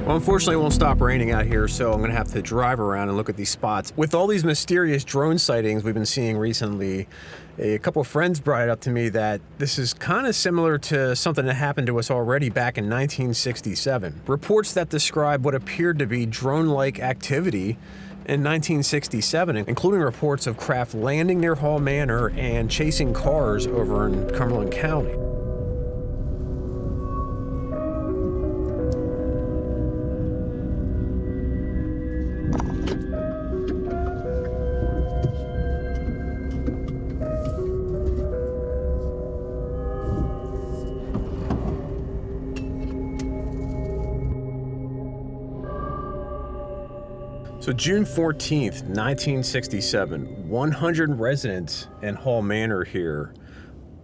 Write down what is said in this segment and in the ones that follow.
Well, unfortunately, it won't stop raining out here, so I'm going to have to drive around and look at these spots. With all these mysterious drone sightings we've been seeing recently, a couple of friends brought it up to me that this is kind of similar to something that happened to us already back in 1967. Reports that describe what appeared to be drone-like activity in 1967, including reports of craft landing near Hall Manor and chasing cars over in Cumberland County. So June 14th, 1967, 100 residents in Hall Manor here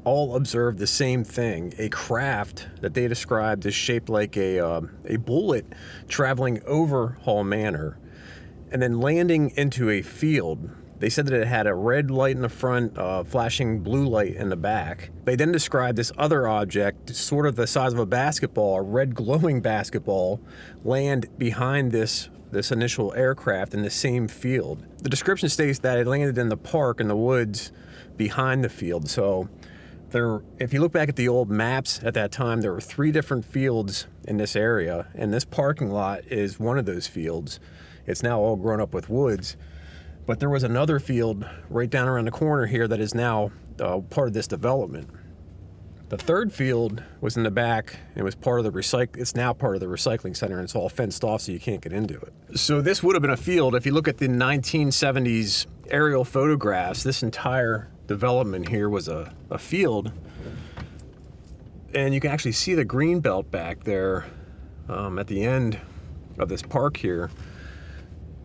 all observed the same thing, a craft that they described as shaped like a bullet traveling over Hall Manor and then landing into a field. They said that it had a red light in the front, flashing blue light in the back. They then described this other object, sort of the size of a basketball, a red glowing basketball, land behind this initial aircraft in the same field. The description states that it landed in the park in the woods behind the field. So if you look back at the old maps at that time, there were 3 different fields in this area, and this parking lot is one of those fields. It's now all grown up with woods, but there was another field right down around the corner here that is now part of this development. The third field was in the back. It was part of the it's now part of the recycling center, and it's all fenced off so you can't get into it. So this would have been a field. If you look at the 1970s aerial photographs, this entire development here was a field. And you can actually see the green belt back there at the end of this park here.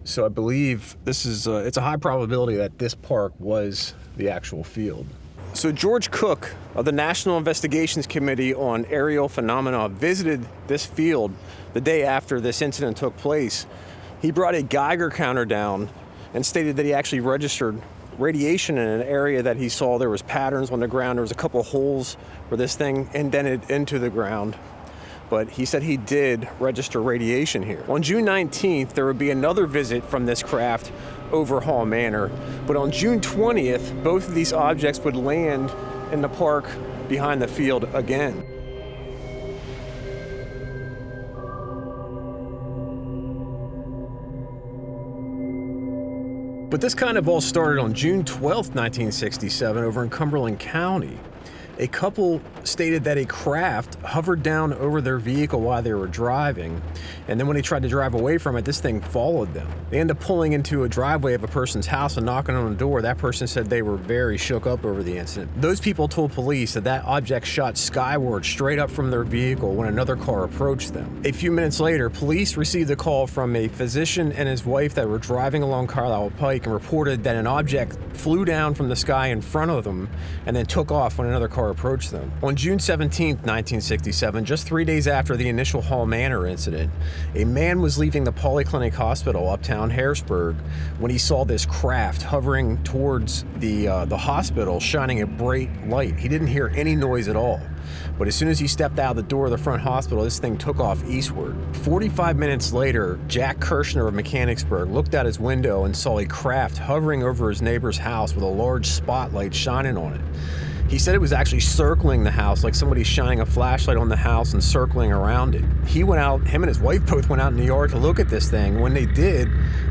So I believe this is, it's a high probability that this park was the actual field. So George Cook of the National Investigations Committee on Aerial Phenomena visited this field the day after this incident took place. He brought a Geiger counter down and stated that he actually registered radiation in an area that he saw there was patterns on the ground. There was a couple of holes where this thing indented into the ground. But he said he did register radiation here. On June 19th, there would be another visit from this craft over Hall Manor. But on June 20th, both of these objects would land in the park behind the field again. But this kind of all started on June 12th, 1967, over in Cumberland County. A couple stated that a craft hovered down over their vehicle while they were driving, and then when they tried to drive away from it, this thing followed them. They ended up pulling into a driveway of a person's house and knocking on the door. That person said they were very shook up over the incident. Those people told police that that object shot skyward straight up from their vehicle when another car approached them. A few minutes later, police received a call from a physician and his wife that were driving along Carlisle Pike and reported that an object flew down from the sky in front of them and then took off when another car approached them. On June 17, 1967, just 3 days after the initial Hall Manor incident, a man was leaving the Polyclinic Hospital uptown Harrisburg when he saw this craft hovering towards the hospital, shining a bright light. He didn't hear any noise at all. But as soon as he stepped out the door of the front hospital, this thing took off eastward. 45 minutes later, Jack Kirshner of Mechanicsburg looked out his window and saw a craft hovering over his neighbor's house with a large spotlight shining on it. He said it was actually circling the house, like somebody shining a flashlight on the house and circling around it. He went out, him and his wife both went out in the yard to look at this thing. When they did,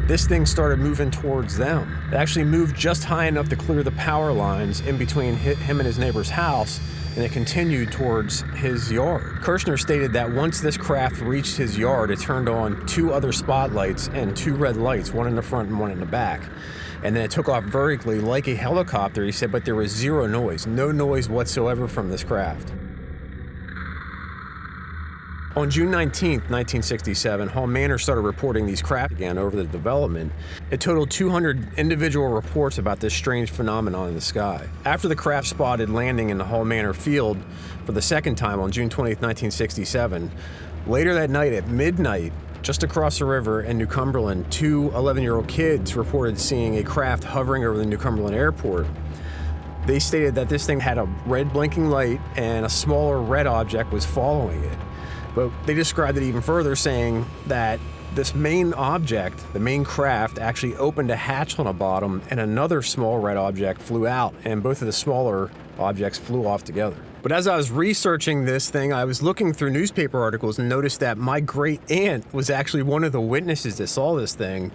this thing started moving towards them. It actually moved just high enough to clear the power lines in between him and his neighbor's house, and it continued towards his yard. Kirshner stated that once this craft reached his yard, it turned on 2 other spotlights and 2 red lights, one in the front and one in the back. And then it took off vertically like a helicopter, he said, but there was zero noise, no noise whatsoever from this craft. On June 19, 1967, Hall Manor started reporting these craft again over the development. It totaled 200 individual reports about this strange phenomenon in the sky. After the craft spotted landing in the Hall Manor field for the second time on June 20, 1967, later that night at midnight, just across the river in New Cumberland, 2 11-year-old kids reported seeing a craft hovering over the New Cumberland airport. They stated that this thing had a red blinking light and a smaller red object was following it. But they described it even further, saying that this main object, the main craft, actually opened a hatch on the bottom and another small red object flew out, and both of the smaller objects flew off together. But as I was researching this thing, I was looking through newspaper articles and noticed that my great aunt was actually one of the witnesses that saw this thing.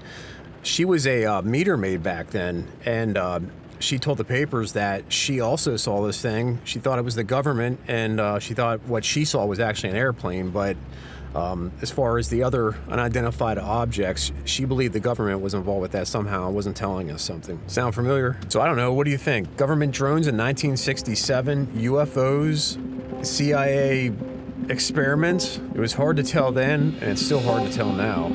She was a meter maid back then, and she told the papers that she also saw this thing. She thought it was the government, and she thought what she saw was actually an airplane, but as far as the other unidentified objects, she believed the government was involved with that somehow and wasn't telling us something. Sound familiar? So I don't know, what do you think? Government drones in 1967, UFOs, CIA experiments? It was hard to tell then, and it's still hard to tell now.